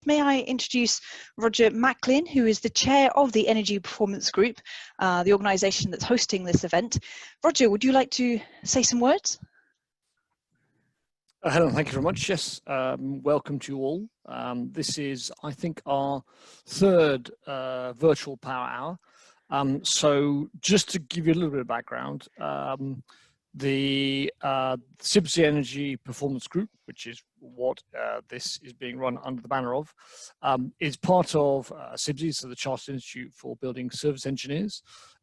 May I introduce Roger Macklin, who is the chair of the Energy Performance Group, the organisation that's hosting this event. Roger, would you like to say some words? Helen, thank you very much. Yes, welcome to you all. This is, I think, our third virtual power hour. So just to give you a little bit of background, the CIBSE Energy Performance Group, which is what this is being run under the banner of, is part of CIBSE, so the Chartered Institute for Building Service Engineers.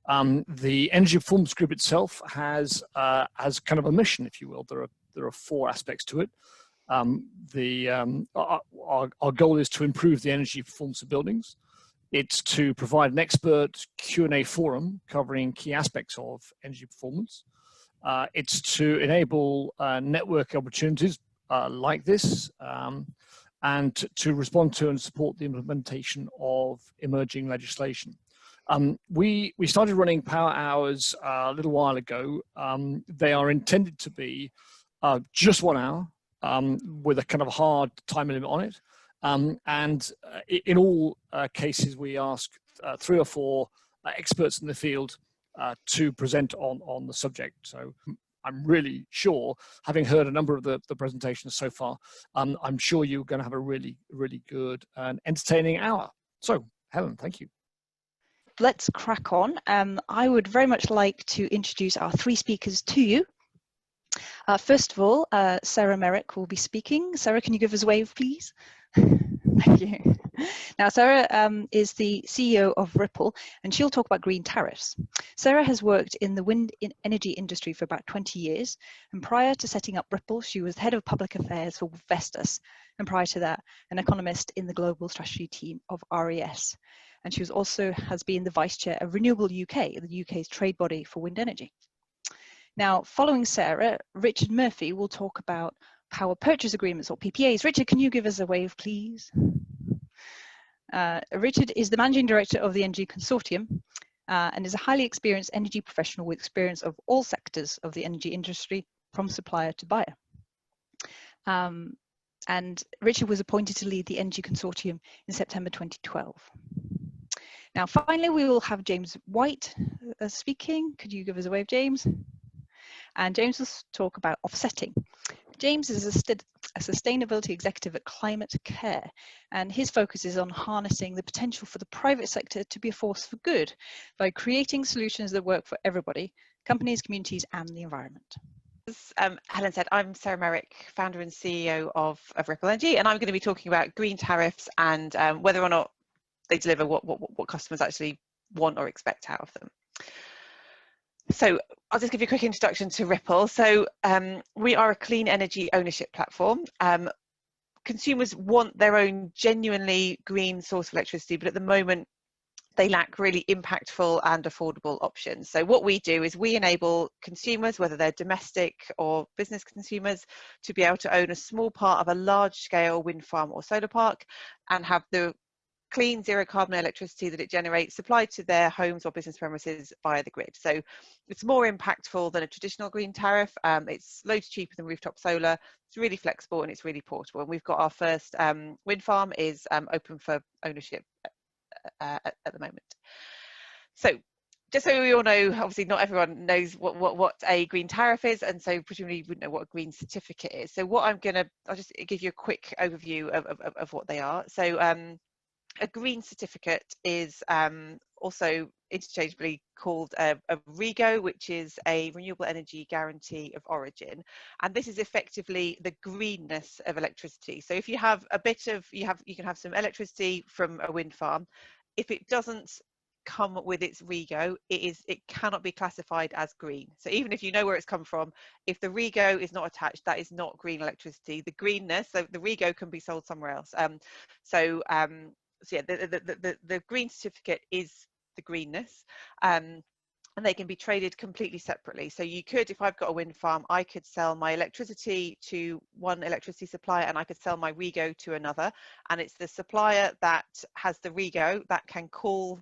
The Energy Performance Group itself has kind of a mission, if you will. There are four aspects to it. Our goal is to improve the energy performance of buildings. It's to provide an expert Q&A forum covering key aspects of energy performance. It's to enable network opportunities like this, and to respond to and support the implementation of emerging legislation. We started running power hours a little while ago. They are intended to be just 1 hour with a kind of hard time limit on it. And in all cases, we ask 3 or 4 experts in the field to present on the subject. So I'm really sure, having heard a number of the presentations so far, I'm sure you're going to have a really, really good and entertaining hour. So, Helen, thank you. Let's crack on. I would very much like to introduce our 3 speakers to you. First of all, Sarah Merrick will be speaking. Sarah, can you give us a wave, please? Thank you. Now, Sarah is the CEO of Ripple, and she'll talk about green tariffs. Sarah has worked in the wind energy industry for about 20 years, and prior to setting up Ripple, she was head of public affairs for Vestas, and prior to that, an economist in the global strategy team of RES. And she has been the vice chair of Renewable UK, the UK's trade body for wind energy. Now, following Sarah, Richard Murphy will talk about power purchase agreements, or PPAs. Richard, can you give us a wave, please? Richard is the managing director of the Energy Consortium and is a highly experienced energy professional with experience of all sectors of the energy industry, from supplier to buyer. And Richard was appointed to lead the Energy Consortium in September 2012. Now, finally, we will have James White speaking. Could you give us a wave, James? And James will talk about offsetting. James is a sustainability executive at ClimateCare, and his focus is on harnessing the potential for the private sector to be a force for good by creating solutions that work for everybody, companies, communities, and the environment. As Helen said, I'm Sarah Merrick, founder and CEO of Ripple Energy, and I'm going to be talking about green tariffs and whether or not they deliver what customers actually want or expect out of them. So I'll just give you a quick introduction to Ripple. So we are a clean energy ownership platform. Consumers want their own genuinely green source of electricity, but at the moment they lack really impactful and affordable options. So what we do is we enable consumers, whether they're domestic or business consumers, to be able to own a small part of a large-scale wind farm or solar park and have the clean zero carbon electricity that it generates supplied to their homes or business premises via the grid. So it's more impactful than a traditional green tariff. It's loads cheaper than rooftop solar. It's really flexible and it's really portable. And we've got our first wind farm is open for ownership at the moment. So just so we all know, obviously not everyone knows what a green tariff is, and so presumably you wouldn't know what a green certificate is. So what I'll just give you a quick overview of what they are. So a green certificate is also interchangeably called a REGO, which is a renewable energy guarantee of origin, and this is effectively the greenness of electricity. So if you have a bit of you can have some electricity from a wind farm. If it doesn't come with its REGO, it cannot be classified as green. So even if you know where it's come from, if the REGO is not attached, that is not green electricity. The greenness, so the REGO can be sold somewhere else. So yeah, the green certificate is the greenness, and they can be traded completely separately. So you could, if I've got a wind farm, I could sell my electricity to one electricity supplier and I could sell my REGO to another, and it's the supplier that has the REGO that can call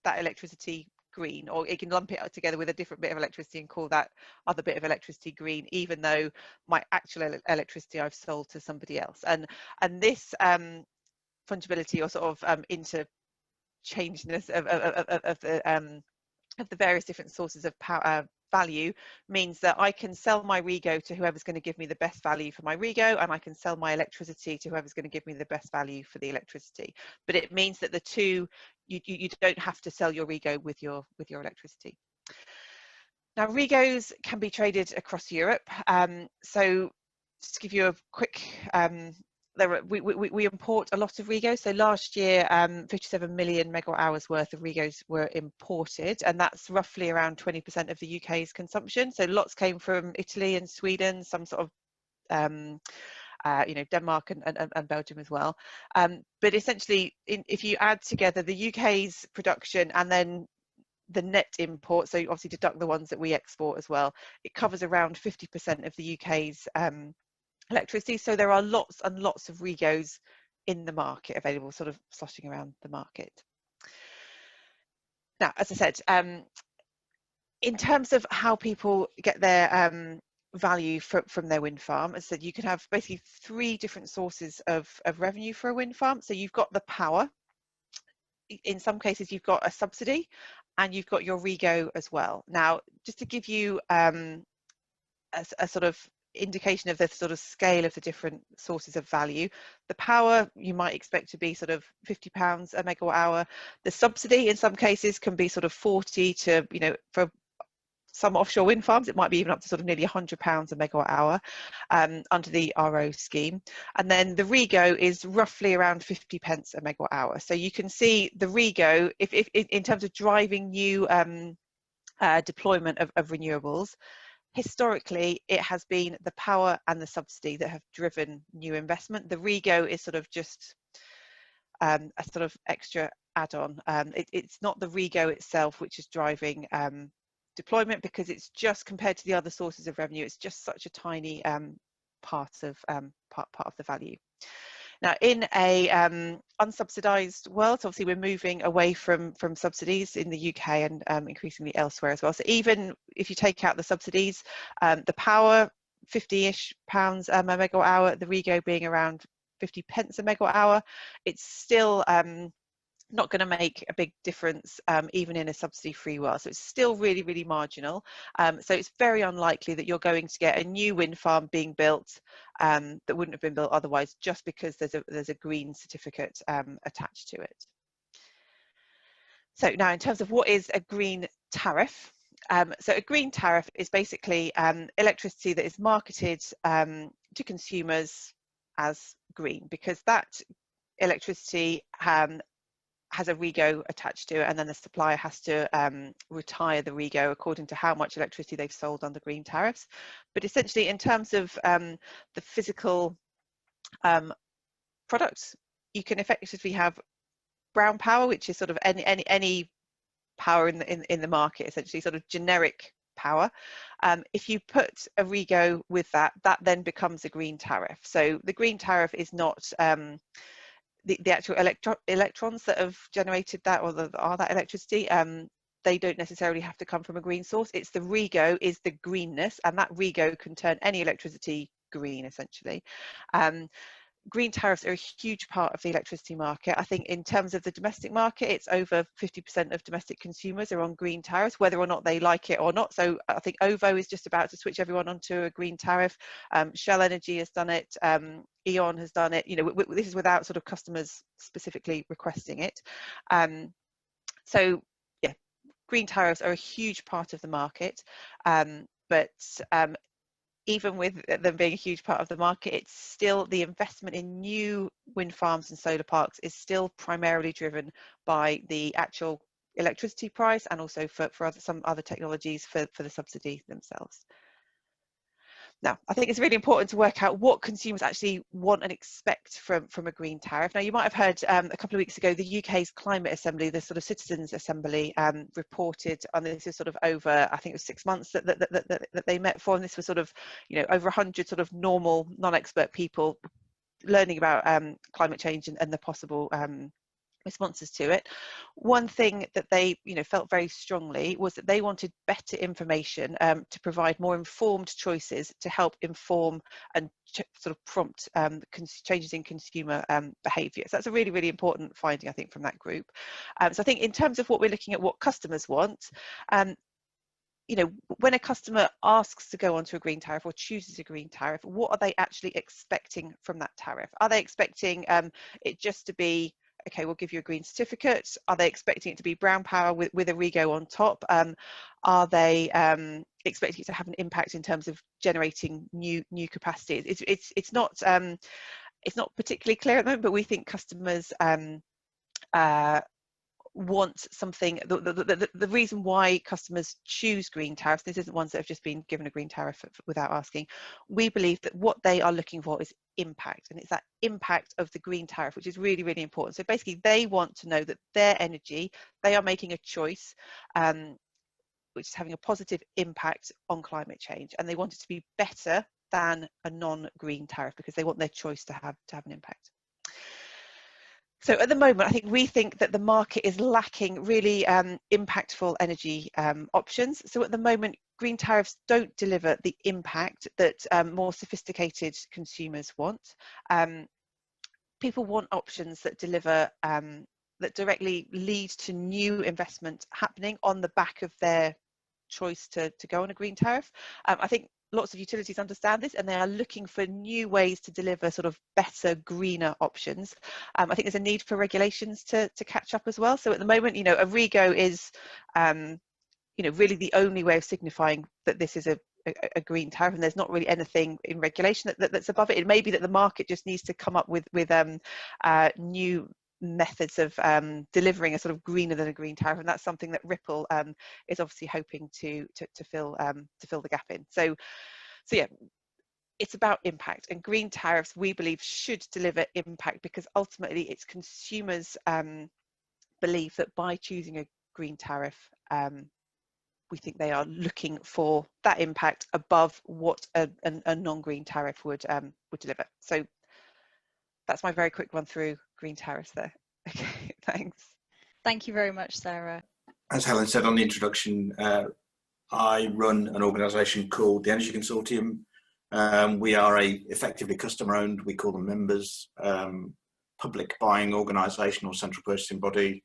that electricity green, or it can lump it together with a different bit of electricity and call that other bit of electricity green, even though my actual electricity I've sold to somebody else. And this fungibility or sort of interchangeness of the various different sources of power, value, means that I can sell my REGO to whoever's going to give me the best value for my REGO, and I can sell my electricity to whoever's going to give me the best value for the electricity. But it means that the two, you don't have to sell your REGO with your electricity. Now, REGOs can be traded across Europe. So just to give you a quick, we import a lot of REGOs. So last year, 57 million megawatt hours worth of REGOs were imported, and that's roughly around 20% of the UK's consumption. So lots came from Italy and Sweden, some sort of Denmark and Belgium as well. But essentially, if you add together the UK's production and then the net import, so you obviously deduct the ones that we export as well, it covers around 50% of the UK's electricity. So there are lots and lots of REGOs in the market available, sort of sloshing around the market. Now, as I said, in terms of how people get their value from their wind farm, as I said, you can have basically 3 different sources of revenue for a wind farm. So you've got the power. In some cases, you've got a subsidy, and you've got your REGO as well. Now, just to give you a sort of indication of the sort of scale of the different sources of value, the power you might expect to be sort of £50 a megawatt hour. The subsidy in some cases can be sort of 40 to, for some offshore wind farms, it might be even up to sort of nearly £100 a megawatt hour under the RO scheme. And then the REGO is roughly around 50 pence a megawatt hour. So you can see the REGO, if in terms of driving new deployment of renewables, historically it has been the power and the subsidy that have driven new investment. The REGO is sort of just a sort of extra add-on. It's not the REGO itself which is driving deployment, because it's just, compared to the other sources of revenue, it's just such a tiny part of the value. Now, in a unsubsidized world, so obviously we're moving away from subsidies in the UK and increasingly elsewhere as well. So even if you take out the subsidies, the power, 50-ish pounds a megawatt hour, the REGO being around 50 pence a megawatt hour, it's still not going to make a big difference even in a subsidy-free world. So it's still really, really marginal. So it's very unlikely that you're going to get a new wind farm being built that wouldn't have been built otherwise, just because there's a green certificate attached to it. So now, in terms of what is a green tariff, so a green tariff is basically electricity that is marketed to consumers as green, because that electricity has a REGO attached to it, and then the supplier has to retire the REGO according to how much electricity they've sold under green tariffs. But essentially, in terms of the physical products, you can effectively have brown power, which is sort of any power in the market, essentially sort of generic power. If you put a REGO with that then becomes a green tariff. So the green tariff is not the actual electrons that have generated that, or are that electricity, they don't necessarily have to come from a green source. It's the REGO is the greenness, and that REGO can turn any electricity green, essentially. Green tariffs are a huge part of the electricity market. I think in terms of the domestic market, it's over 50% of domestic consumers are on green tariffs, whether or not they like it or not. So I think OVO is just about to switch everyone onto a green tariff. Shell Energy has done it. E.ON has done it. This is without sort of customers specifically requesting it. So yeah, green tariffs are a huge part of the market, but even with them being a huge part of the market, it's still, the investment in new wind farms and solar parks is still primarily driven by the actual electricity price, and also for some other technologies for the subsidy themselves. Now, I think it's really important to work out what consumers actually want and expect from a green tariff. Now, you might have heard a couple of weeks ago, the UK's Climate Assembly, the sort of Citizens Assembly, reported on this. Is sort of over, I think it was 6 months that they met for, and this was sort of, over 100 sort of normal, non-expert people learning about climate change and the possible responses to it. One thing that they felt very strongly was that they wanted better information to provide more informed choices to help inform and sort of prompt changes in consumer behaviour. So that's a really, really important finding, I think, from that group. So I think in terms of what we're looking at, what customers want, when a customer asks to go onto a green tariff or chooses a green tariff, what are they actually expecting from that tariff? Are they expecting it just to be, okay, we'll give you a green certificate? Are they expecting it to be brown power with a REGO on top? Are they expecting it to have an impact in terms of generating new capacity? It's not particularly clear at the moment, but we think customers want something. The reason why customers choose green tariffs, this isn't ones that have just been given a green tariff without asking. We believe that what they are looking for is impact, and it's that impact of the green tariff which is really, really important. So basically they want to know that their energy, they are making a choice which is having a positive impact on climate change, and they want it to be better than a non-green tariff because they want their choice to have an impact. So at the moment, we think that the market is lacking really impactful energy options. So at the moment, green tariffs don't deliver the impact that more sophisticated consumers want. People want options that deliver, that directly lead to new investment happening on the back of their choice to go on a green tariff. I think lots of utilities understand this, and they are looking for new ways to deliver sort of better, greener options. I think there's a need for regulations to catch up as well. So at the moment, a REGO is, really the only way of signifying that this is a green tariff, and there's not really anything in regulation that's above it. It may be that the market just needs to come up with new methods of delivering a sort of greener than a green tariff, and that's something that Ripple is obviously hoping to fill the gap in. So yeah, it's about impact, and green tariffs, we believe, should deliver impact because ultimately it's consumers' belief that by choosing a green tariff, we think they are looking for that impact above what a non-green tariff would deliver. So that's my very quick run through green tariffs there. Okay, thanks. Thank you very much, Sarah. As Helen said on the introduction, I run an organisation called the Energy Consortium. We are effectively customer-owned. We call them members, public buying organisation or central purchasing body,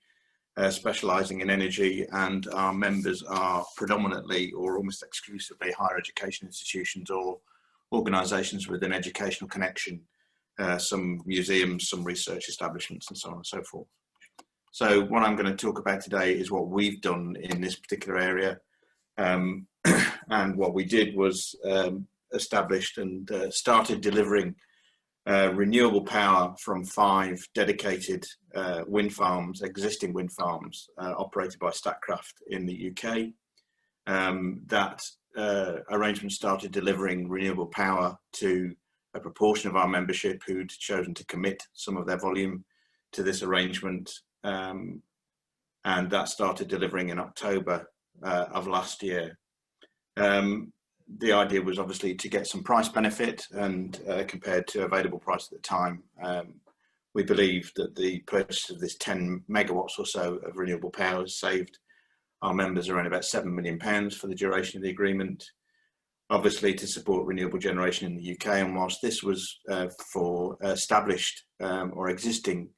specialising in energy, and our members are predominantly or almost exclusively higher education institutions or organisations with an educational connection. Some museums, some research establishments, and so on and so forth. So what I'm going to talk about today is what we've done in this particular area. And what we did was established and started delivering renewable power from 5 dedicated wind farms, existing wind farms operated by Statkraft in the UK. That arrangement started delivering renewable power to a proportion of our membership who'd chosen to commit some of their volume to this arrangement, and that started delivering in October of last year. The idea was obviously to get some price benefit, and compared to available price at the time, we believe that the purchase of this 10 megawatts or so of renewable power has saved our members around about £7 million for the duration of the agreement. Obviously to support renewable generation in the UK, and whilst this was for established or existing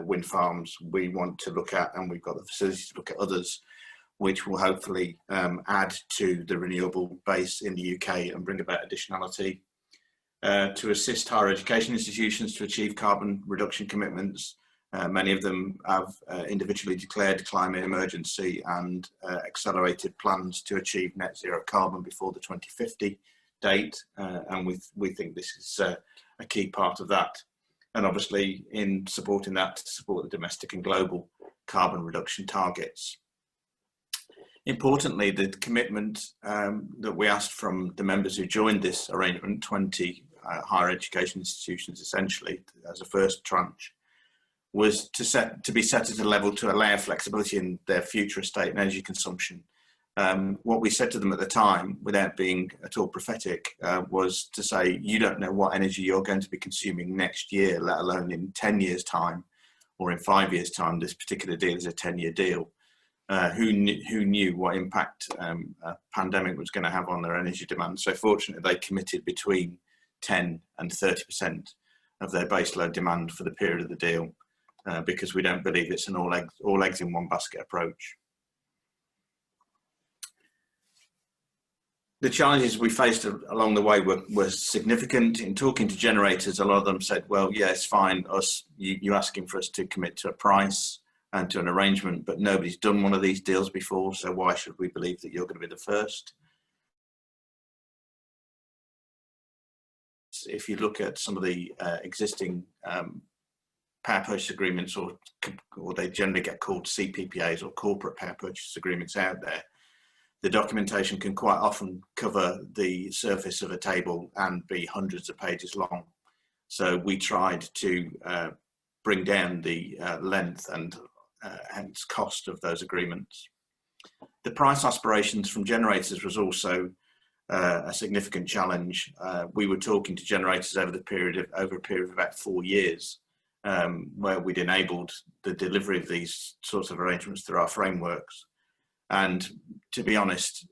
wind farms, we want to look at, and we've got the facilities to look at others, which will hopefully add to the renewable base in the UK and bring about additionality. To assist higher education institutions to achieve carbon reduction commitments. Many of them have individually declared climate emergency and accelerated plans to achieve net zero carbon before the 2050 date, and we think this is a key part of that. And obviously in supporting that, to support the domestic and global carbon reduction targets. Importantly, the commitment that we asked from the members who joined this arrangement, 20 higher education institutions essentially, as a first tranche, was to be set at a level to allow flexibility in their future estate and energy consumption. What we said to them at the time, without being at all prophetic, was to say, you don't know what energy you're going to be consuming next year, let alone in 10 years' time. or in 5 years' time, this particular deal is a 10-year deal. Who knew what impact a pandemic was going to have on their energy demand? So fortunately, they committed between 10 and 30% of their baseload demand for the period of the deal, because we don't believe it's an all eggs in one basket approach. The challenges we faced along the way were significant. In talking to generators, a lot of them said, well, yeah, it's fine, you asking for us to commit to a price and to an arrangement, but nobody's done one of these deals before, so why should we believe that you're going to be the first? If you look at some of the existing power purchase agreements, or they generally get called CPPAs, or corporate power purchase agreements out there, the documentation can quite often cover the surface of a table and be hundreds of pages long. So we tried to bring down the length and hence cost of those agreements. The price aspirations from generators was also a significant challenge. We were talking to generators over a period of about 4 years, where we'd enabled the delivery of these sorts of arrangements through our frameworks. And to be honest,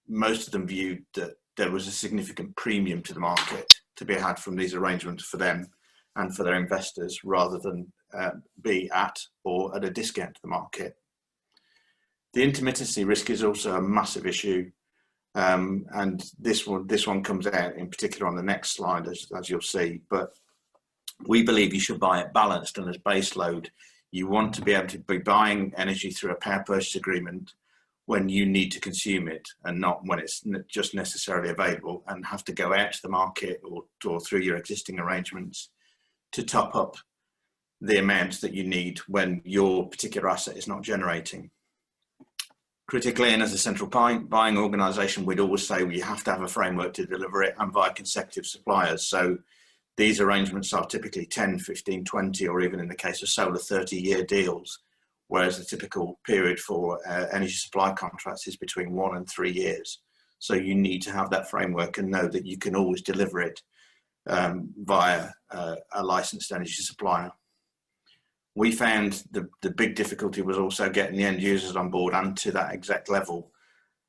most of them viewed that there was a significant premium to the market to be had from these arrangements for them and for their investors, rather than be at or at a discount to the market. The intermittency risk is also a massive issue, and this one comes out in particular on the next slide, as you'll see. But we believe you should buy it balanced, and as base load, you want to be able to be buying energy through a power purchase agreement when you need to consume it, and not when it's just necessarily available and have to go out to the market or through your existing arrangements to top up the amounts that you need when your particular asset is not generating. Critically, and as a central buying organisation, we'd always say you have to have a framework to deliver it, and via consecutive suppliers. So these arrangements are typically 10, 15, 20, or even in the case of solar, 30-year deals, whereas the typical period for energy supply contracts is between 1 and 3 years. So you need to have that framework and know that you can always deliver it via a licensed energy supplier. We found the big difficulty was also getting the end users on board and to that exact level.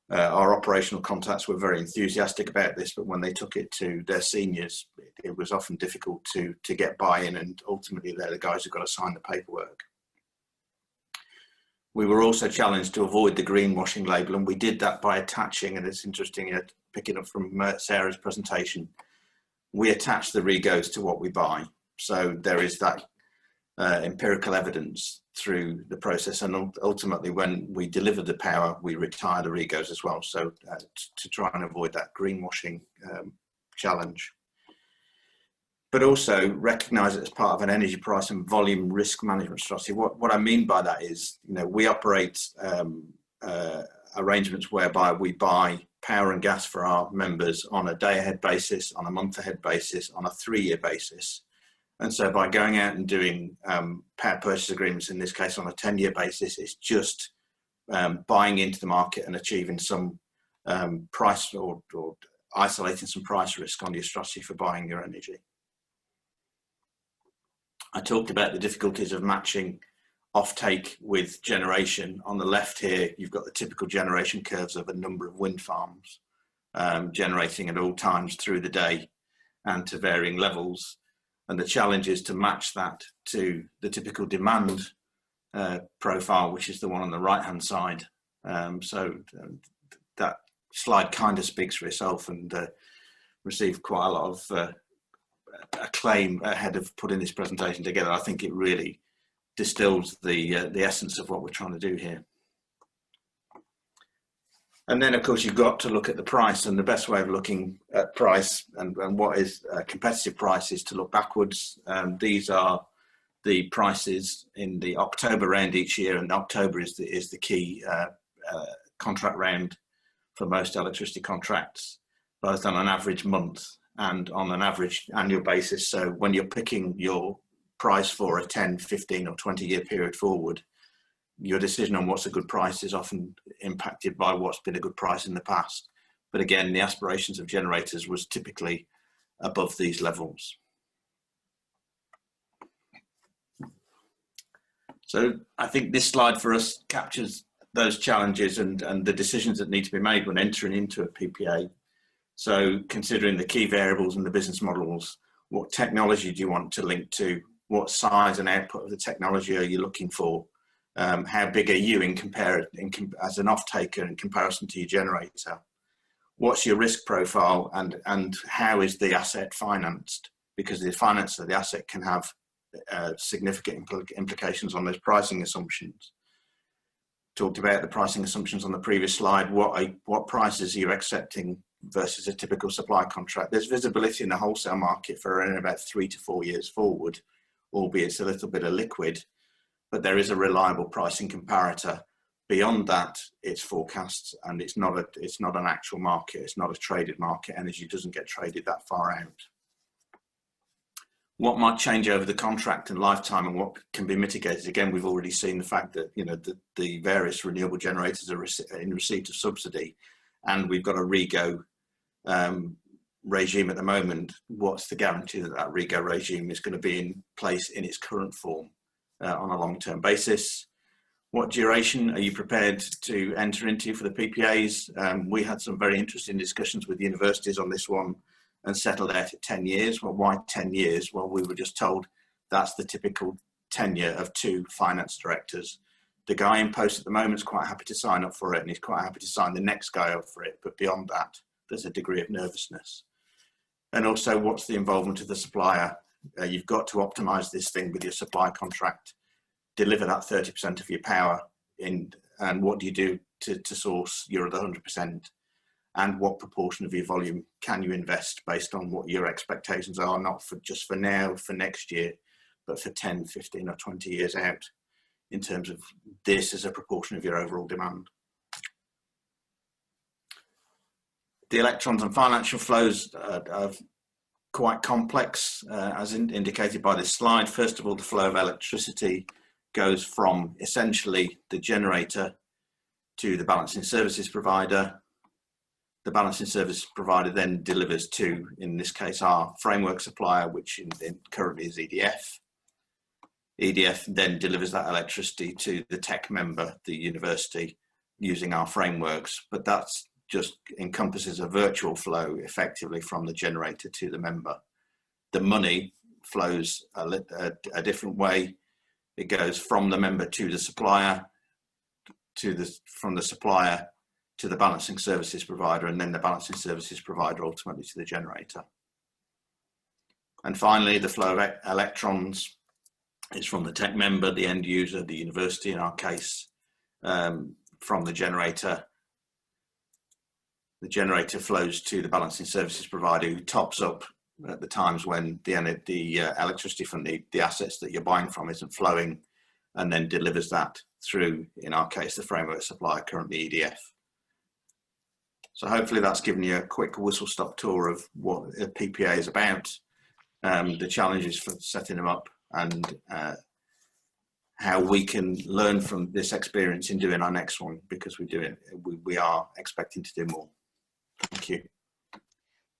Our operational contacts were very enthusiastic about this, but when they took it to their seniors, it was often difficult to get buy-in, and ultimately they're the guys who've got to sign the paperwork. We were also challenged to avoid the greenwashing label, and we did that by attaching, and it's interesting, picking up from Sarah's presentation, we attach the regos to what we buy. So there is that empirical evidence through the process, and ultimately when we deliver the power, we retire the regos as well, so to try and avoid that greenwashing challenge. But also recognise it as part of an energy price and volume risk management strategy. What I mean by that is, we operate arrangements whereby we buy power and gas for our members on a day-ahead basis, on a month-ahead basis, on a 3-year basis. And so by going out and doing power purchase agreements, in this case on a 10-year basis, it's just buying into the market and achieving some price or isolating some price risk on your strategy for buying your energy. I talked about the difficulties of matching offtake with generation. On the left here, you've got the typical generation curves of a number of wind farms generating at all times through the day and to varying levels. And the challenge is to match that to the typical demand profile, which is the one on the right-hand side. That slide kind of speaks for itself, and received quite a lot of acclaim ahead of putting this presentation together. I think it really distills the essence of what we're trying to do here. And then, of course, you've got to look at the price, and the best way of looking at price and what is a competitive price is to look backwards. These are the prices in the October round each year, and October is the key contract round for most electricity contracts, both on an average month and on an average annual basis. So when you're picking your price for a 10, 15 or 20-year period forward, your decision on what's a good price is often impacted by what's been a good price in the past. But again, the aspirations of generators was typically above these levels. So I think this slide for us captures those challenges and the decisions that need to be made when entering into a PPA. So considering the key variables and the business models, what technology do you want to link to? What size and output of the technology are you looking for? How big are you as an off-taker in comparison to your generator? What's your risk profile, and how is the asset financed? Because the finance of the asset can have significant implications on those pricing assumptions. Talked about the pricing assumptions on the previous slide. What prices are you accepting versus a typical supply contract? There's visibility in the wholesale market for around about 3 to 4 years forward, albeit it's a little bit of liquid, but there is a reliable pricing comparator. Beyond that, it's forecasts, and it's not an actual market. It's not a traded market. Energy doesn't get traded that far out. What might change over the contract and lifetime, and what can be mitigated? Again, we've already seen the fact that the various renewable generators are in receipt of subsidy, and we've got a REGO regime at the moment. What's the guarantee that that REGO regime is going to be in place in its current form on a long-term basis? What duration are you prepared to enter into for the PPAs? We had some very interesting discussions with universities on this one and settled out at 10 years. Well, why 10 years? Well, we were just told that's the typical tenure of 2 finance directors. The guy in post at the moment is quite happy to sign up for it, and he's quite happy to sign the next guy up for it. But beyond that, there's a degree of nervousness. And also, what's the involvement of the supplier? You've got to optimize this thing with your supply contract, deliver that 30% of your power in, and what do you do to source your other 100%? And what proportion of your volume can you invest based on what your expectations are, not for just for now, for next year, but for 10, 15 or 20 years out, in terms of this as a proportion of your overall demand. The electrons and financial flows are quite complex, as indicated by this slide. First of all, the flow of electricity goes from essentially the generator to the balancing services provider. The balancing service provider then delivers to, in this case, our framework supplier, which currently is EDF. EDF then delivers that electricity to the tech member, the university, using our frameworks, but that's just encompasses a virtual flow effectively from the generator to the member. The money flows a different way. It goes from the member to the supplier, from the supplier to the balancing services provider, and then the balancing services provider ultimately to the generator. And finally, the flow of electrons is from the tech member, the end user, the university in our case, from the generator. The generator flows to the balancing services provider, who tops up at the times when the electricity from the assets that you're buying from isn't flowing, and then delivers that through, in our case, the framework supplier, currently EDF. So hopefully that's given you a quick whistle-stop tour of what a PPA is about, the challenges for setting them up, and how we can learn from this experience in doing our next one, because we are expecting to do more. Thank you.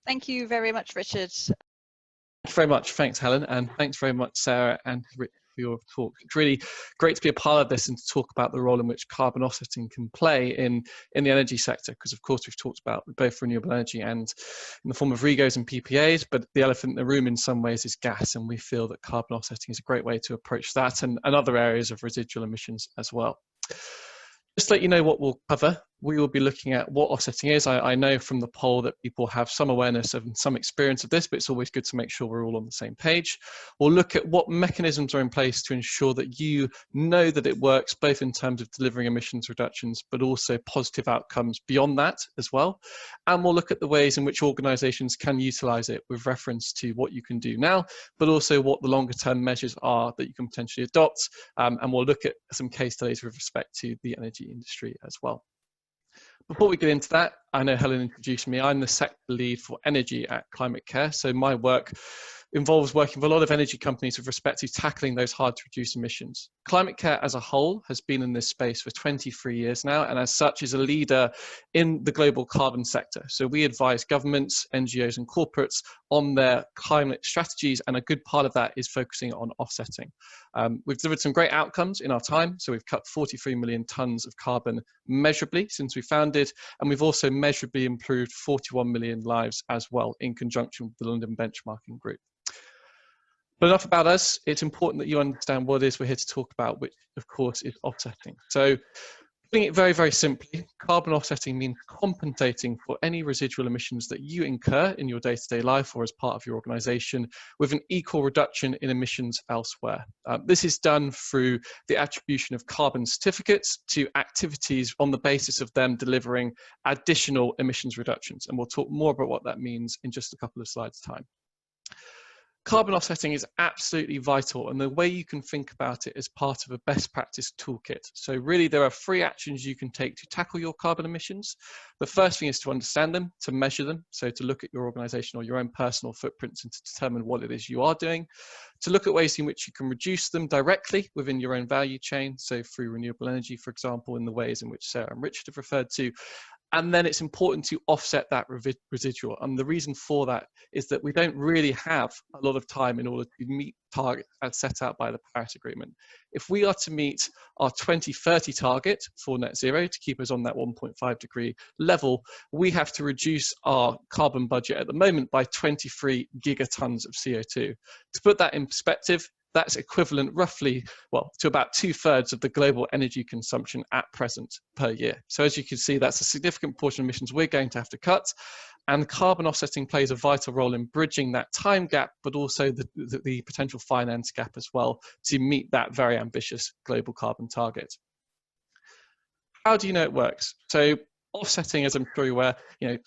Thank you very much, Richard. Thanks very much. Thanks, Helen, and thanks very much, Sarah and Rick, for your talk. It's really great to be a part of this and to talk about the role in which carbon offsetting can play in the energy sector, because of course we've talked about both renewable energy and in the form of REGOs and PPAs, but the elephant in the room in some ways is gas, and we feel that carbon offsetting is a great way to approach that and other areas of residual emissions as well. Just to let you know what we'll cover, we will be looking at what offsetting is. I know from the poll that people have some awareness of and some experience of this, but it's always good to make sure we're all on the same page. We'll look at what mechanisms are in place to ensure that you know that it works, both in terms of delivering emissions reductions, but also positive outcomes beyond that as well. And we'll look at the ways in which organisations can utilise it with reference to what you can do now, but also what the longer term measures are that you can potentially adopt. And we'll look at some case studies with respect to the energy industry as well. Before we get into that, I know Helen introduced me. I'm the sector lead for energy at ClimateCare. So my work involves working with a lot of energy companies with respect to tackling those hard to reduce emissions. ClimateCare as a whole has been in this space for 23 years now, and as such is a leader in the global carbon sector. So we advise governments, NGOs and corporates on their climate strategies, and a good part of that is focusing on offsetting. We've delivered some great outcomes in our time. So we've cut 43 million tonnes of carbon measurably since we founded, and we've also measurably improved 41 million lives as well in conjunction with the London Benchmarking Group. But enough about us. It's important that you understand what it is we're here to talk about, which of course is offsetting. So putting it very, very simply, carbon offsetting means compensating for any residual emissions that you incur in your day-to-day life or as part of your organisation with an equal reduction in emissions elsewhere. This is done through the attribution of carbon certificates to activities on the basis of them delivering additional emissions reductions. And we'll talk more about what that means in just a couple of slides' time. Carbon offsetting is absolutely vital, and the way you can think about it is part of a best practice toolkit. So really there are 3 actions you can take to tackle your carbon emissions. The first thing is to understand them, to measure them, so to look at your organisation or your own personal footprints and to determine what it is you are doing. To look at ways in which you can reduce them directly within your own value chain, so through renewable energy, for example, in the ways in which Sarah and Richard have referred to. And then it's important to offset that residual. And the reason for that is that we don't really have a lot of time in order to meet targets as set out by the Paris Agreement. If we are to meet our 2030 target for net zero to keep us on that 1.5 degree level, we have to reduce our carbon budget at the moment by 23 gigatons of CO2. To put that in perspective, that's equivalent roughly, well, to about 2/3 of the global energy consumption at present per year. So as you can see, that's a significant portion of emissions we're going to have to cut. And carbon offsetting plays a vital role in bridging that time gap, but also the potential finance gap as well to meet that very ambitious global carbon target. How do you know it works? So offsetting, as I'm sure you're aware,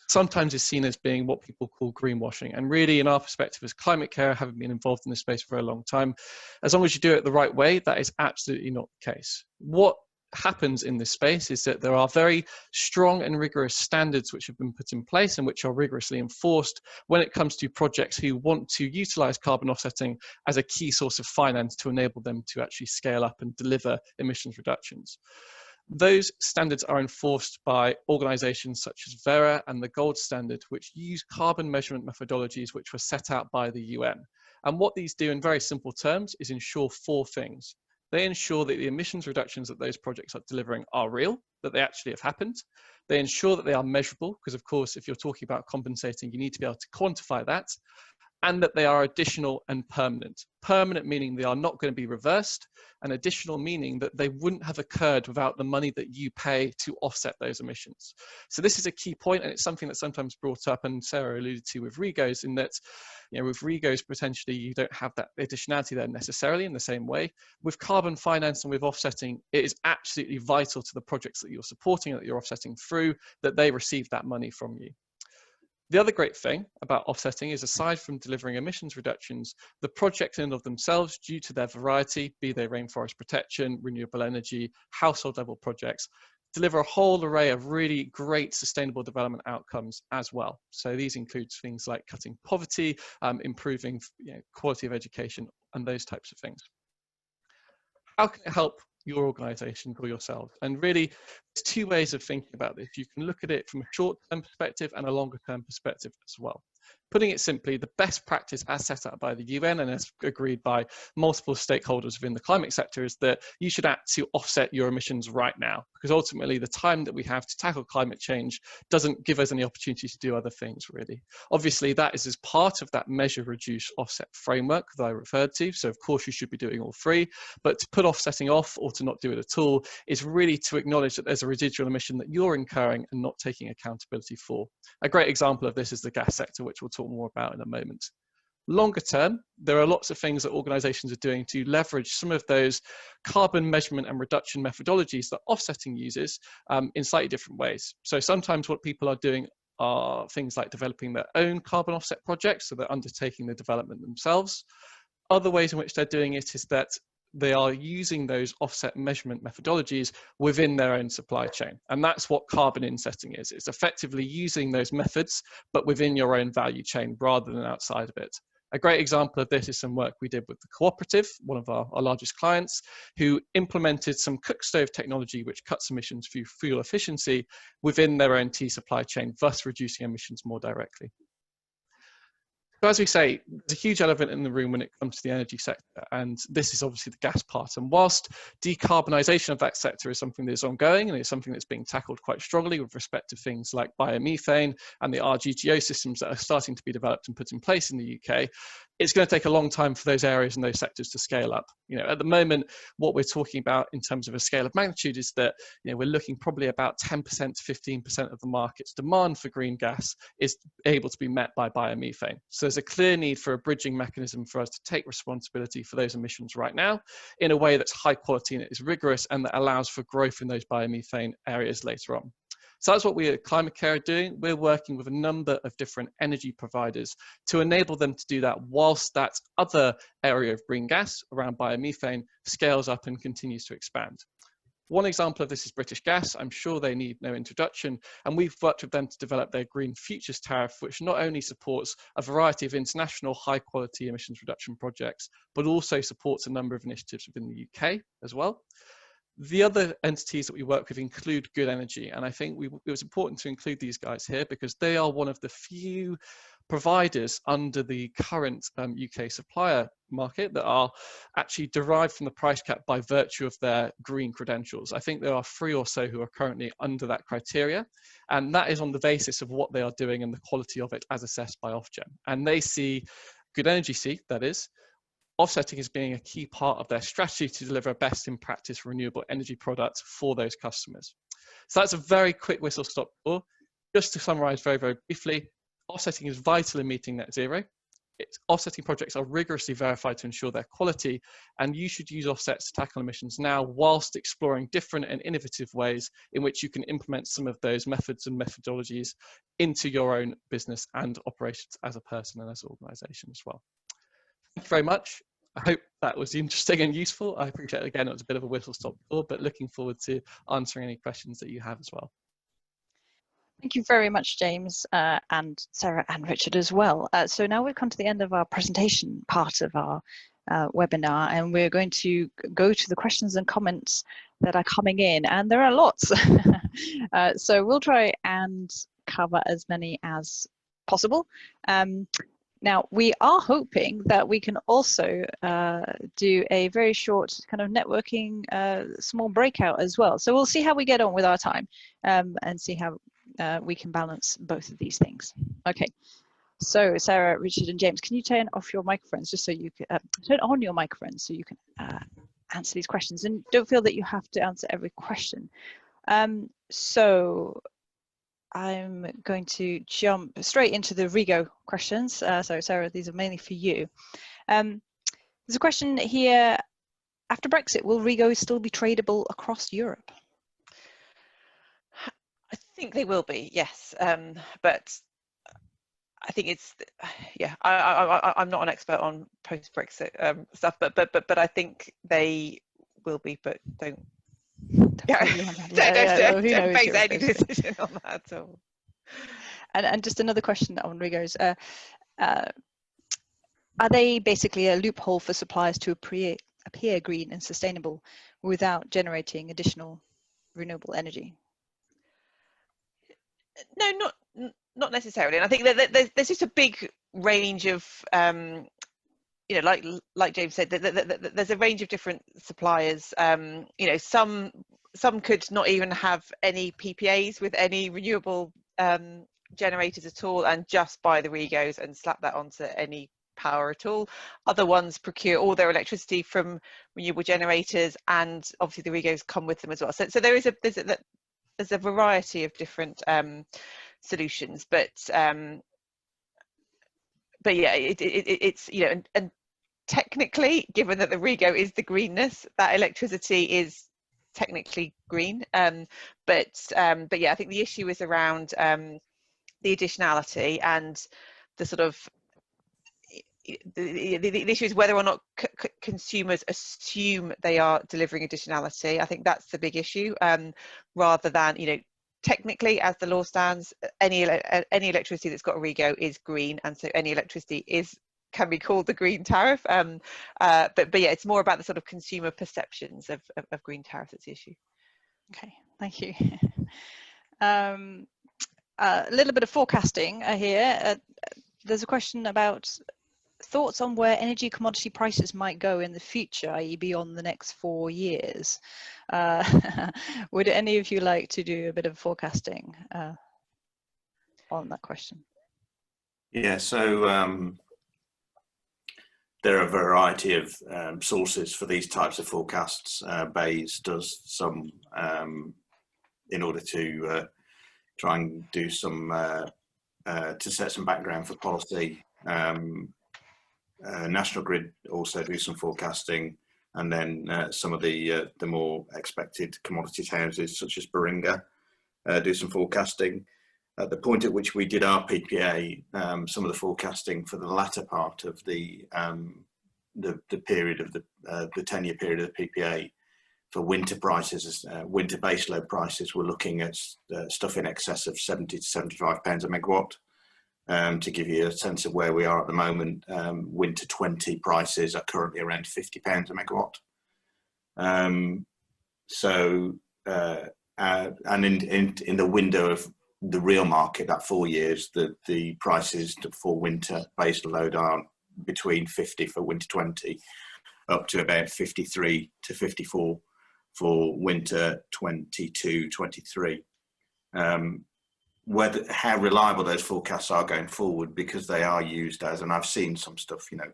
sometimes is seen as being what people call greenwashing. And really, in our perspective as ClimateCare, having been involved in this space for a long time, as long as you do it the right way, that is absolutely not the case. What happens in this space is that there are very strong and rigorous standards which have been put in place and which are rigorously enforced when it comes to projects who want to utilize carbon offsetting as a key source of finance to enable them to actually scale up and deliver emissions reductions. Those standards are enforced by organizations such as Verra and the Gold Standard, which use carbon measurement methodologies which were set out by the UN. And what these do in very simple terms is ensure 4 things. They ensure that the emissions reductions that those projects are delivering are real, that they actually have happened. They ensure that they are measurable, because of course, if you're talking about compensating, you need to be able to quantify that. And that they are additional and permanent. Permanent meaning they are not going to be reversed, and additional meaning that they wouldn't have occurred without the money that you pay to offset those emissions. So this is a key point, and it's something that's sometimes brought up, and Sarah alluded to with REGOs, in that with REGOs potentially you don't have that additionality there necessarily in the same way. With carbon finance and with offsetting, it is absolutely vital to the projects that you're supporting, that you're offsetting through, that they receive that money from you. The other great thing about offsetting is, aside from delivering emissions reductions, the projects in and of themselves, due to their variety, be they rainforest protection, renewable energy, household level projects, deliver a whole array of really great sustainable development outcomes as well. So these include things like cutting poverty, improving quality of education, and those types of things. How can it help your organisation or yourself? And really, there's 2 ways of thinking about this. You can look at it from a short-term perspective and a longer-term perspective as well. Putting it simply, the best practice as set out by the UN and as agreed by multiple stakeholders within the climate sector is that you should act to offset your emissions right now, because ultimately the time that we have to tackle climate change doesn't give us any opportunity to do other things, really. Obviously, that is as part of that measure, reduce, offset framework that I referred to. So of course you should be doing all 3, but to put offsetting off or to not do it at all is really to acknowledge that there's a residual emission that you're incurring and not taking accountability for. A great example of this is the gas sector, which we'll talk more about in a moment. Longer term, there are lots of things that organizations are doing to leverage some of those carbon measurement and reduction methodologies that offsetting uses in slightly different ways. So sometimes what people are doing are things like developing their own carbon offset projects, so they're undertaking the development themselves. Other ways in which they're doing it is that they are using those offset measurement methodologies within their own supply chain. And that's what carbon insetting is. It's effectively using those methods, but within your own value chain rather than outside of it. A great example of this is some work we did with the cooperative, one of our largest clients, who implemented some cook stove technology which cuts emissions through fuel efficiency within their own tea supply chain, thus reducing emissions more directly. So as we say, there's a huge elephant in the room when it comes to the energy sector, and this is obviously the gas part. And whilst decarbonisation of that sector is something that is ongoing and it's something that's being tackled quite strongly with respect to things like biomethane and the RGGO systems that are starting to be developed and put in place in the UK, it's going to take a long time for those areas and those sectors to scale up. You know, at the moment, what we're talking about in terms of a scale of magnitude is that, you know, we're looking probably about 10% to 15% of the market's demand for green gas is able to be met by biomethane. So there's a clear need for a bridging mechanism for us to take responsibility for those emissions right now in a way that's high quality and is rigorous and that allows for growth in those biomethane areas later on. So that's what we at ClimateCare are doing. We're working with a number of different energy providers to enable them to do that whilst that other area of green gas around biomethane scales up and continues to expand. One example of this is British Gas. I'm sure they need no introduction, and we've worked with them to develop their Green Futures Tariff, which not only supports a variety of international high quality emissions reduction projects, but also supports a number of initiatives within the UK as well. The other entities that we work with include Good Energy, and I think it was important to include these guys here because they are one of the few providers under the current UK supplier market that are actually derived from the price cap by virtue of their green credentials. I think there are 3 or so who are currently under that criteria, and that is on the basis of what they are doing and the quality of it as assessed by Ofgem. And they see, Good Energy see, that is, offsetting as being a key part of their strategy to deliver a best in practice renewable energy product for those customers. So that's a very quick whistle stop tour. Just to summarize very, very briefly, offsetting is vital in meeting net zero. Offsetting projects are rigorously verified to ensure their quality, and you should use offsets to tackle emissions now whilst exploring different and innovative ways in which you can implement some of those methods and methodologies into your own business and operations as a person and as an organisation as well. Thank you very much. I hope that was interesting and useful. I appreciate, again, it was a bit of a whistle-stop tour, but looking forward to answering any questions that you have as well. Thank you very much, James, and Sarah and Richard as well. So now we've come to the end of our presentation part of our webinar, and we're going to go to the questions and comments that are coming in, and there are lots. So we'll try and cover as many as possible. Now, we are hoping that we can also do a very short kind of networking small breakout as well. So we'll see how we get on with our time and see how we can balance both of these things. Okay, so Sarah, Richard and James, can you turn off your microphones just so you can turn on your microphones so you can answer these questions, and don't feel that you have to answer every question. So I'm going to jump straight into the REGO questions. So Sarah, these are mainly for you. There's a question here, after Brexit, will REGO still be tradable across Europe? I think they will be, yes, but I think it's, yeah, I'm not an expert on post-Brexit stuff, but I think they will be, but don't base any decision on that at all. And just another question on REGOs. Are they basically a loophole for suppliers to appear green and sustainable without generating additional renewable energy? No, not necessarily. And I think that there's just a big range of, you know, like James said, there's a range of different suppliers. You know, some could not even have any PPAs with any renewable generators at all, and just buy the REGOs and slap that onto any power at all. Other ones procure all their electricity from renewable generators, and obviously the REGOs come with them as well. So there's a variety of different solutions, but yeah, it's, you know, and technically, given that the REGO is the greenness, that electricity is technically green. But yeah, I think the issue is around the additionality and the sort of the issue is whether or not consumers assume they are delivering additionality. I think that's the big issue, rather than, you know, technically, as the law stands, any electricity that's got a REGO is green, and so any electricity is can be called the green tariff. But yeah, it's more about the sort of consumer perceptions of green tariffs that's the issue. Okay, thank you. A little bit of forecasting here. There's a question about thoughts on where energy commodity prices might go in the future, i.e. beyond the next 4 years. Would any of you like to do a bit of forecasting on that question? Yeah, so there are a variety of sources for these types of forecasts. BEIS does some in order to try and do some, to set some background for policy. National Grid also do some forecasting, and then some of the more expected commodities houses such as Baringa do some forecasting. At the point at which we did our PPA, some of the forecasting for the latter part of the period of the 10-year period of the PPA for winter prices, winter baseload prices, we're looking at stuff in excess of 70 to 75 pounds a megawatt. To give you a sense of where we are at the moment, winter 20 prices are currently around 50 pounds a megawatt. And in the window of the real market, that 4 years, the prices for winter base load are between 50 for winter 20 up to about 53 to 54 for winter 22-23. How reliable those forecasts are going forward, because they are used as, and I've seen some stuff, you know,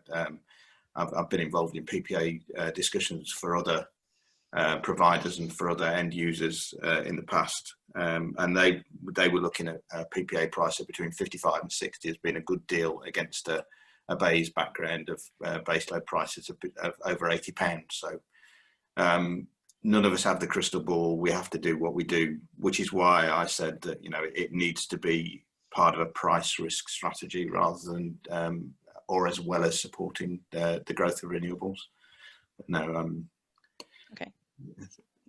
I've been involved in PPA discussions for other providers and for other end users in the past, and they were looking at a PPA price of between 55 and 60 as being a good deal against a BEIS background of baseload prices of over £80. So none of us have the crystal ball. We have to do what we do, which is why I said that, you know, it needs to be part of a price risk strategy rather than or as well as supporting the growth of renewables. But no, okay.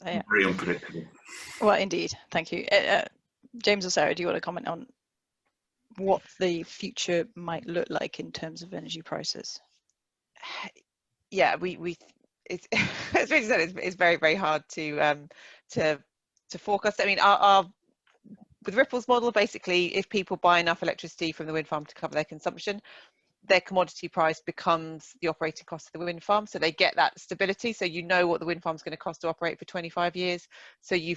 Very unpredictable. Well, indeed. Thank you. James or Sarah, do you want to comment on what the future might look like in terms of energy prices? Yeah, it's as Rachel said, it's very, very hard to forecast. I mean, with Ripple's model, basically, if people buy enough electricity from the wind farm to cover their consumption, their commodity price becomes the operating cost of the wind farm. So they get that stability. So you know what the wind farm is going to cost to operate for 25 years. So you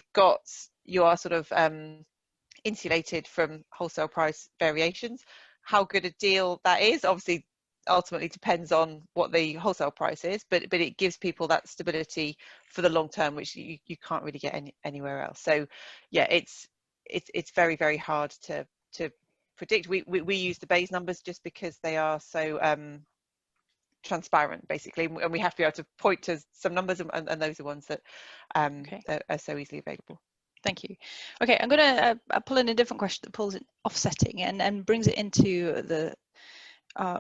are sort of insulated from wholesale price variations. How good a deal that is, obviously, ultimately depends on what the wholesale price is, but it gives people that stability for the long term, which you can't really get anywhere else. So yeah, it's very, very hard to predict. We use the BEIS numbers just because they are so transparent, basically, and we have to be able to point to some numbers, and those are ones that are so easily available. Thank you. Okay, I'm going to pull in a different question that pulls in offsetting and brings it into the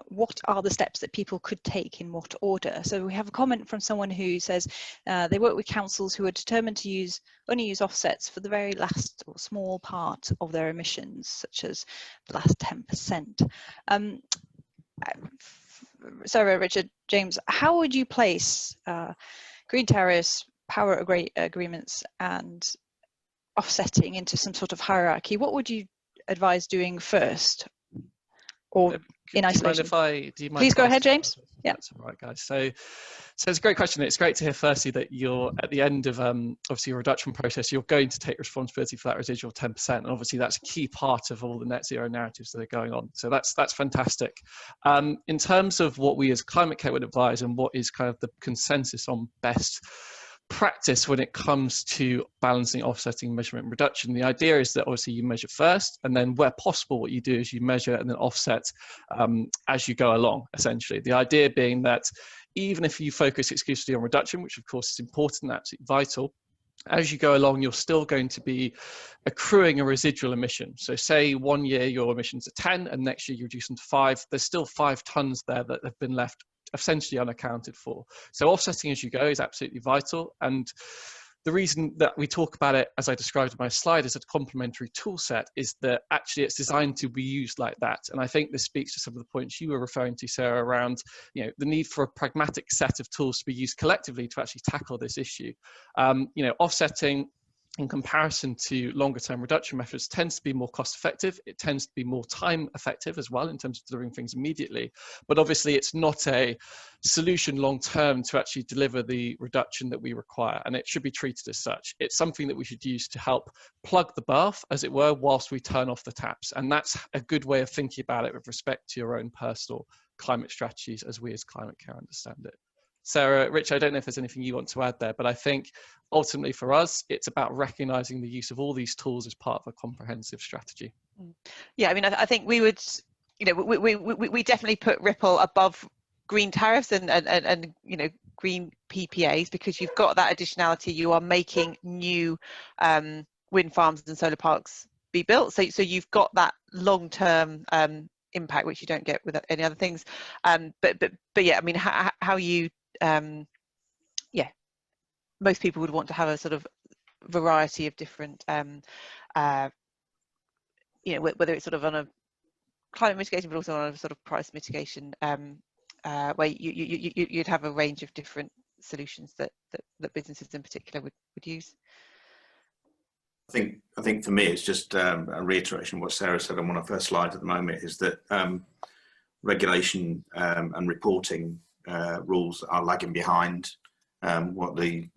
what are the steps that people could take in what order. So we have a comment from someone who says they work with councils who are determined to only use offsets for the very last or small part of their emissions, such as the last 10%. Sarah, Richard, James, how would you place green tariffs, power agreements and offsetting into some sort of hierarchy? What would you advise doing first, or in isolation? Do you mind Please go ahead, James. Yeah, that's all right, guys. So it's a great question. It's great to hear, firstly, that you're at the end of obviously your reduction process, you're going to take responsibility for that residual 10%, and obviously that's a key part of all the net zero narratives that are going on. So that's fantastic. In terms of what we as ClimateCare would advise and what is kind of the consensus on best practice when it comes to balancing offsetting, measurement, and reduction, the idea is that obviously you measure first, and then where possible what you do is you measure and then offset as you go along, essentially. The idea being that even if you focus exclusively on reduction, which of course is important, absolutely vital, as you go along, you're still going to be accruing a residual emission. So say 1 year your emissions are 10 and next year you reduce them to 5, there's still 5 tons there that have been left essentially unaccounted for. So offsetting as you go is absolutely vital. And the reason that we talk about it, as I described in my slide, as a complementary tool set is that actually it's designed to be used like that. And I think this speaks to some of the points you were referring to, Sarah, around the need for a pragmatic set of tools to be used collectively to actually tackle this issue. Offsetting, in comparison to longer term reduction methods, tends to be more cost effective. It tends to be more time effective as well in terms of delivering things immediately. But obviously it's not a solution long term to actually deliver the reduction that we require, and it should be treated as such. It's something that we should use to help plug the bath, as it were, whilst we turn off the taps. And that's a good way of thinking about it with respect to your own personal climate strategies as we as ClimateCare understand it. Sarah, Rich, I don't know if there's anything you want to add there, but I think ultimately for us, it's about recognizing the use of all these tools as part of a comprehensive strategy. Yeah, I mean, I think we would, we definitely put Ripple above green tariffs and green PPAs, because you've got that additionality. You are making new wind farms and solar parks be built. So you've got that long-term impact, which you don't get with any other things. But yeah, I mean, how you most people would want to have a sort of variety of different whether it's sort of on a climate mitigation but also on a sort of price mitigation where you'd have a range of different solutions that businesses in particular would use. I think for me it's just a reiteration of what Sarah said on one of her slides at the moment, is that regulation and reporting rules are lagging behind what the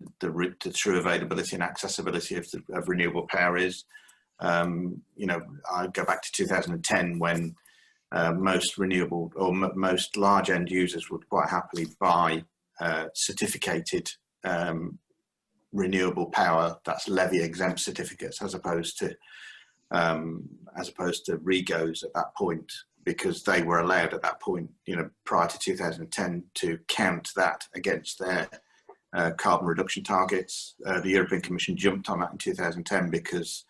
true availability and accessibility of renewable power is. I go back to 2010 when most renewable or most large end users would quite happily buy certificated renewable power, that's levy exempt certificates, as opposed to REGOs at that point, because they were allowed at that point, prior to 2010, to count that against their carbon reduction targets. The European Commission jumped on that in 2010 because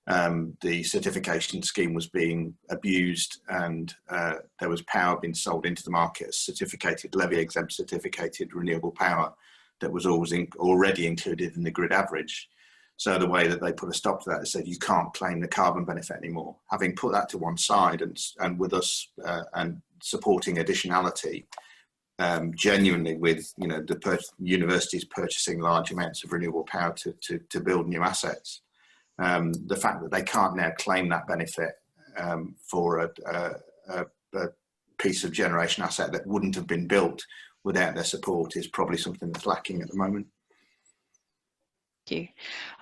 the certification scheme was being abused, and there was power being sold into the market as certificated, levy exempt certificated renewable power that was already included in the grid average. So the way that they put a stop to that is said you can't claim the carbon benefit anymore. Having put that to one side, and with us and supporting additionality, genuinely with the universities purchasing large amounts of renewable power to build new assets, the fact that they can't now claim that benefit for a piece of generation asset that wouldn't have been built without their support is probably something that's lacking at the moment. Thank you.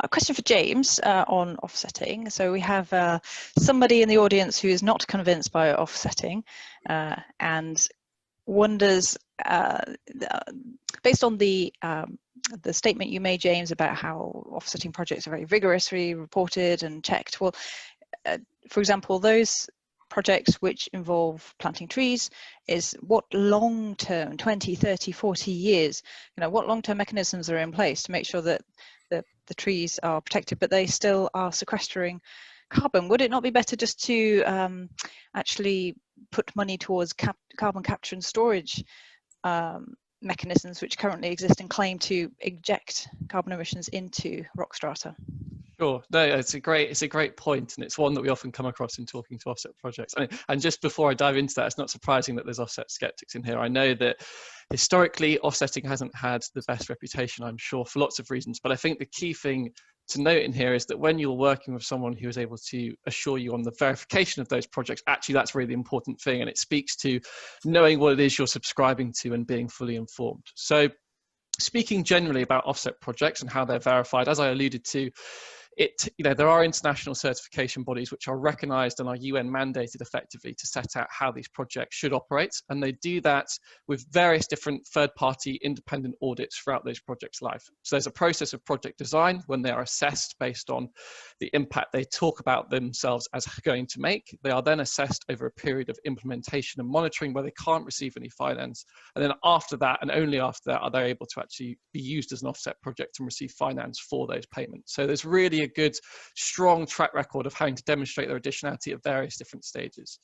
A question for James on offsetting. So we have somebody in the audience who is not convinced by offsetting and wonders, based on the statement you made, James, about how offsetting projects are very vigorously reported and checked. Well, for example, those projects which involve planting trees, is what long-term, 20, 30, 40 years, what long-term mechanisms are in place to make sure that the trees are protected, but they still are sequestering carbon? Would it not be better just to actually put money towards carbon capture and storage mechanisms which currently exist and claim to inject carbon emissions into rock strata? Sure. No, it's a great point, and it's one that we often come across in talking to offset projects. And just before I dive into that, it's not surprising that there's offset skeptics in here. I know that historically offsetting hasn't had the best reputation, I'm sure, for lots of reasons, but I think the key thing to note in here is that when you're working with someone who is able to assure you on the verification of those projects, actually that's really the important thing, and it speaks to knowing what it is you're subscribing to and being fully informed. So speaking generally about offset projects and how they're verified, as I alluded to, there are international certification bodies which are recognized and are UN mandated effectively to set out how these projects should operate, and they do that with various different third-party independent audits throughout those projects' life. So there's a process of project design when they are assessed based on the impact they talk about themselves as going to make. They are then assessed over a period of implementation and monitoring where they can't receive any finance, and then after that, and only after that, are they able to actually be used as an offset project and receive finance for those payments. So there's really a good, strong track record of having to demonstrate their additionality at various different stages.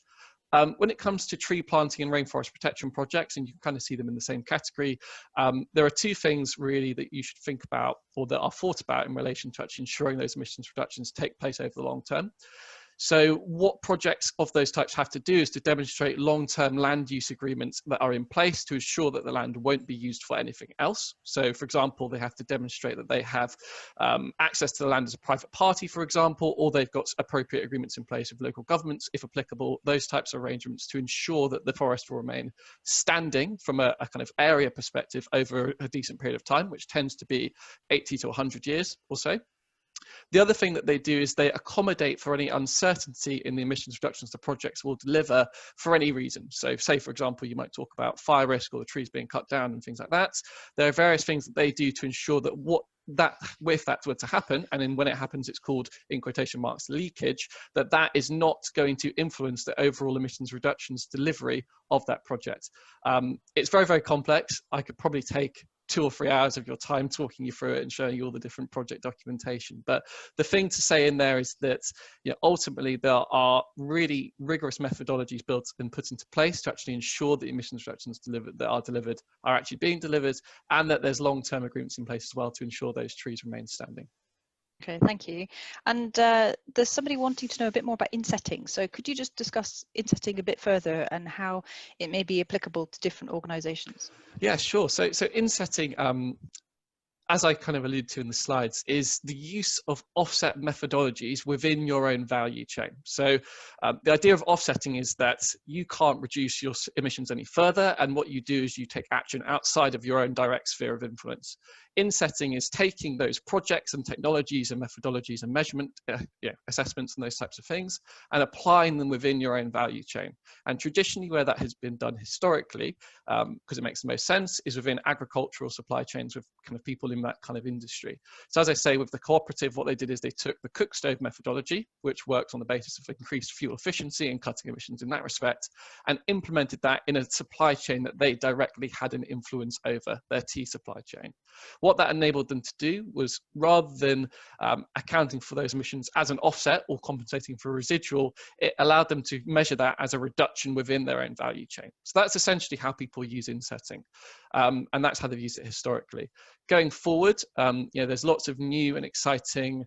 When it comes to tree planting and rainforest protection projects, and you can kind of see them in the same category, there are two things really that you should think about, or that are thought about in relation to actually ensuring those emissions reductions take place over the long term. So what projects of those types have to do is to demonstrate long-term land use agreements that are in place to ensure that the land won't be used for anything else. So for example, they have to demonstrate that they have access to the land as a private party, for example, or they've got appropriate agreements in place with local governments, if applicable, those types of arrangements to ensure that the forest will remain standing from a kind of area perspective over a decent period of time, which tends to be 80 to 100 years or so. The other thing that they do is they accommodate for any uncertainty in the emissions reductions the projects will deliver for any reason. So say, for example, you might talk about fire risk or the trees being cut down and things like that. There are various things that they do to ensure that if that were to happen, and then when it happens, it's called, in quotation marks, leakage, that is not going to influence the overall emissions reductions delivery of that project. It's very, very complex. I could probably take 2 or 3 hours of your time talking you through it and showing you all the different project documentation. But the thing to say in there is that, you know, ultimately there are really rigorous methodologies built and put into place to actually ensure that emissions reductions are actually being delivered, and that there's long-term agreements in place as well to ensure those trees remain standing. Okay, thank you. And there's somebody wanting to know a bit more about insetting. So could you just discuss insetting a bit further and how it may be applicable to different organisations? Yeah, sure. So insetting, as I kind of alluded to in the slides, is the use of offset methodologies within your own value chain. So the idea of offsetting is that you can't reduce your emissions any further, and what you do is you take action outside of your own direct sphere of influence. Insetting is taking those projects and technologies and methodologies and measurement assessments and those types of things and applying them within your own value chain. And traditionally where that has been done historically, because it makes the most sense, is within agricultural supply chains with kind of people in that kind of industry. So as I say, with the cooperative, what they did is they took the cook stove methodology, which works on the basis of increased fuel efficiency and cutting emissions in that respect, and implemented that in a supply chain that they directly had an influence over, their tea supply chain. What that enabled them to do was, rather than accounting for those emissions as an offset or compensating for a residual, it allowed them to measure that as a reduction within their own value chain. So that's essentially how people use insetting, and that's how they've used it historically. Going forward, there's lots of new and exciting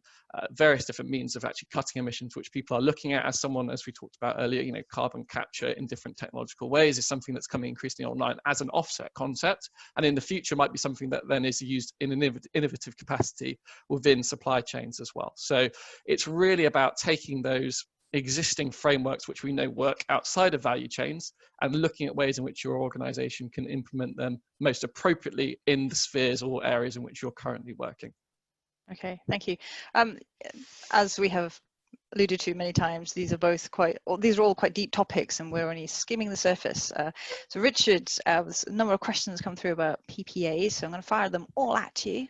various different means of actually cutting emissions, which people are looking at. As we talked about earlier, carbon capture in different technological ways is something that's coming increasingly online as an offset concept, and in the future might be something that then is used in an innovative capacity within supply chains as well. So it's really about taking those existing frameworks which we know work outside of value chains and looking at ways in which your organization can implement them most appropriately in the spheres or areas in which you're currently working. Okay, thank you. As we have alluded to many times, these are all quite deep topics, and we're only skimming the surface. So Richard, there's a number of questions come through about PPAs, so I'm going to fire them all at you.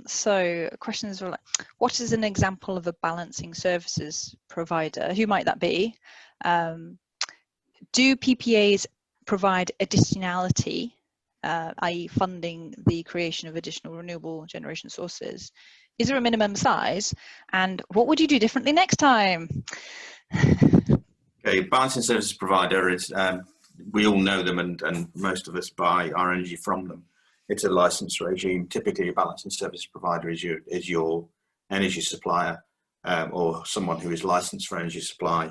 So questions are like, what is an example of a balancing services provider? Who might that be? Do PPAs provide additionality, i.e. funding the creation of additional renewable generation sources? Is there a minimum size? And what would you do differently next time? Okay, balancing services provider is, we all know them, and most of us buy our energy from them. It's a license regime. Typically, a balancing service provider is your energy supplier, or someone who is licensed for energy supply.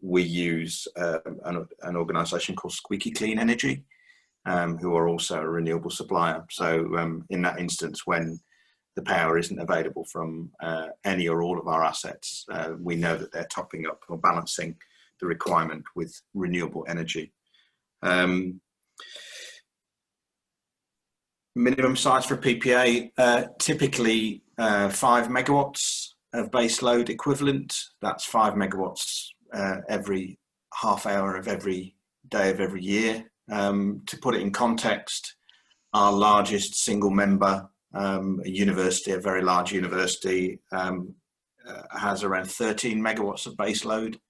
We use an organisation called Squeaky Clean Energy, who are also a renewable supplier. So in that instance, when the power isn't available from any or all of our assets, we know that they're topping up or balancing the requirement with renewable energy. Minimum size for PPA, typically 5 megawatts of base load equivalent. That's 5 megawatts every half hour of every day of every year. To put it in context, our largest single member, a university, a very large university, has around 13 megawatts of base load.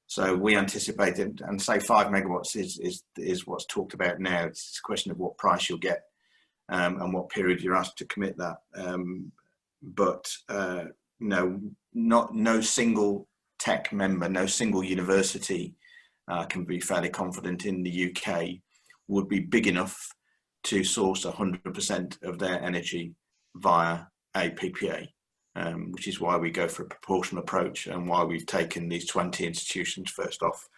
So we anticipated, and say 5 megawatts is what's talked about now. It's a question of what price you'll get and what period you're asked to commit that. No single tech member, no single university I can be fairly confident in the UK, would be big enough to source 100% of their energy via a PPA, which is why we go for a proportional approach and why we've taken these 20 institutions first off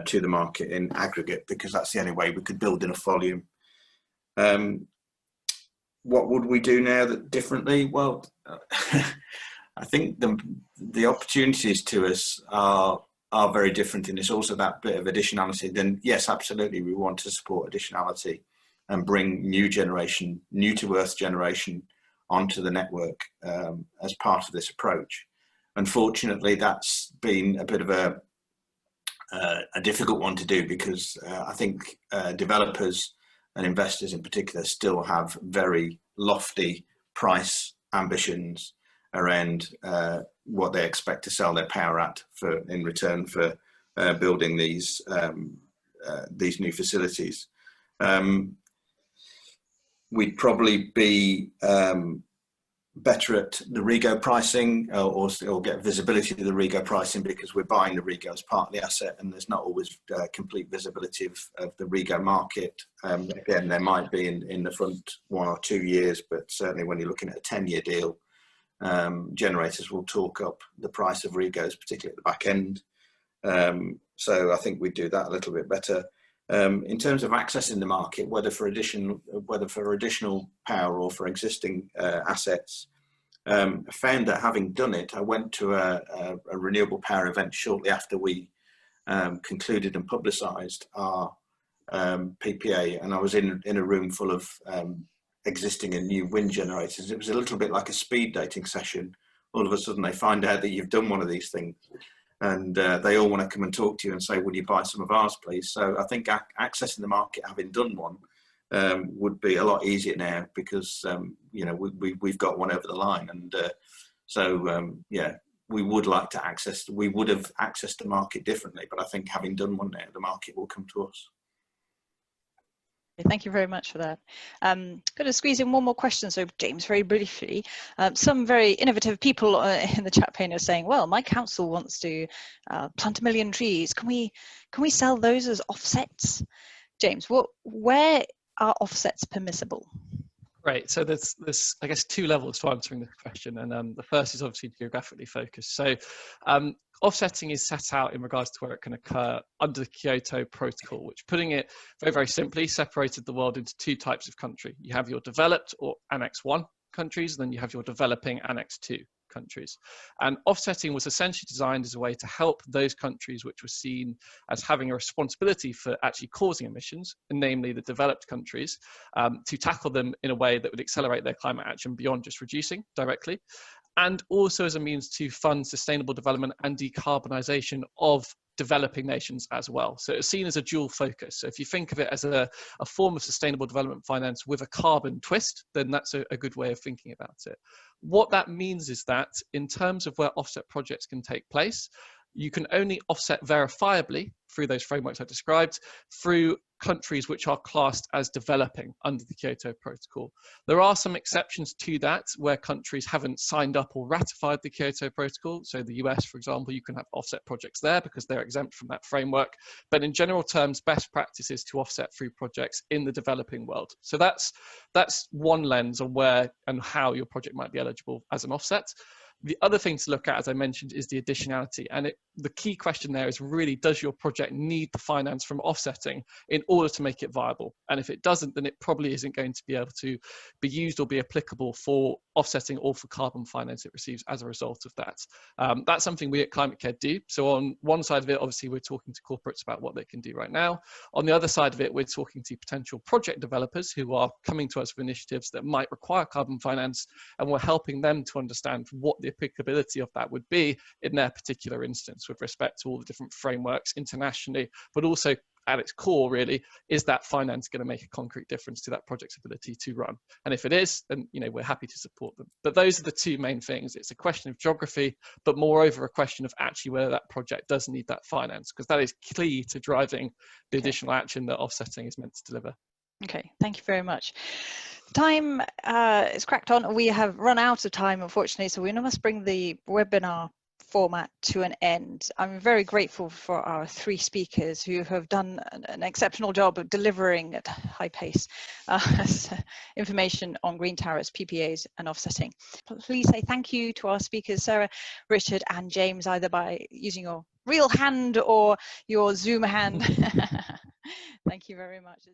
to the market in aggregate, because that's the only way we could build enough volume. What would we do now that differently? Well, I think the opportunities to us are very different, and it's also that bit of additionality. Then yes, absolutely, we want to support additionality and bring new to earth generation onto the network as part of this approach. Unfortunately, that's been a bit of a difficult one to do, because I think developers and investors in particular still have very lofty price ambitions around what they expect to sell their power at in return for building these new facilities. We'd probably be better at the REGO pricing, or get visibility to the REGO pricing, because we're buying the REGO as part of the asset, and there's not always complete visibility of the REGO market. Again, there might be in the front 1 or 2 years, but certainly when you're looking at a 10-year deal, generators will talk up the price of REGOs, particularly at the back end. So I think we do that a little bit better. In terms of accessing the market, whether for additional power or for existing assets, I found that having done it, I went to a renewable power event shortly after we concluded and publicised our PPA, and I was in a room full of existing and new wind generators. It was a little bit like a speed dating session. All of a sudden they find out that you've done one of these things, and they all want to come and talk to you and say, would you buy some of ours, please? So I think accessing the market, having done one, would be a lot easier now, because you know, we've got one over the line, and yeah, we would have accessed the market differently, but I think having done one now, the market will come to us. Thank you very much for that. I'm going to squeeze in one more question. So James, very briefly, some very innovative people in the chat pane are saying, well, my council wants to plant 1 million trees. Can we sell those as offsets? James, where are offsets permissible? Great. So there's I guess 2 levels to answering this question, and the first is obviously geographically focused. So offsetting is set out in regards to where it can occur under the Kyoto Protocol, which, putting it very, very simply, separated the world into 2 types of country. You have your developed or Annex 1 countries, and then you have your developing Annex 2 countries. And offsetting was essentially designed as a way to help those countries which were seen as having a responsibility for actually causing emissions, and namely the developed countries, to tackle them in a way that would accelerate their climate action beyond just reducing directly, and also as a means to fund sustainable development and decarbonisation of developing nations as well. So it's seen as a dual focus. So if you think of it as a form of sustainable development finance with a carbon twist, then that's a good way of thinking about it. What that means is that in terms of where offset projects can take place, you can only offset verifiably through those frameworks I described, through countries which are classed as developing under the Kyoto Protocol. There are some exceptions to that where countries haven't signed up or ratified the Kyoto Protocol. So the US, for example, you can have offset projects there because they're exempt from that framework. But in general terms, best practice is to offset through projects in the developing world. So that's one lens on where and how your project might be eligible as an offset. The other thing to look at, as I mentioned, is the additionality. And the key question there is really, does your project need the finance from offsetting in order to make it viable? And if it doesn't, then it probably isn't going to be able to be used or be applicable for offsetting or for carbon finance it receives as a result of that. That's something we at ClimateCare do. So on one side of it, obviously, we're talking to corporates about what they can do right now. On the other side of it, we're talking to potential project developers who are coming to us with initiatives that might require carbon finance, and we're helping them to understand what the applicability of that would be in their particular instance with respect to all the different frameworks internationally, but also at its core, really, is that finance going to make a concrete difference to that project's ability to run? And if it is, then we're happy to support them. But those are the 2 main things. It's a question of geography, but moreover a question of actually whether that project does need that finance, because that is key to driving the additional action that offsetting is meant to deliver. Okay, thank you very much. Time is cracked on. We have run out of time, unfortunately, so we must bring the webinar format to an end. I'm very grateful for our three speakers who have done an exceptional job of delivering at high pace information on green tariffs, PPAs and offsetting. Please say thank you to our speakers, Sarah, Richard and James, either by using your real hand or your Zoom hand. Thank you very much.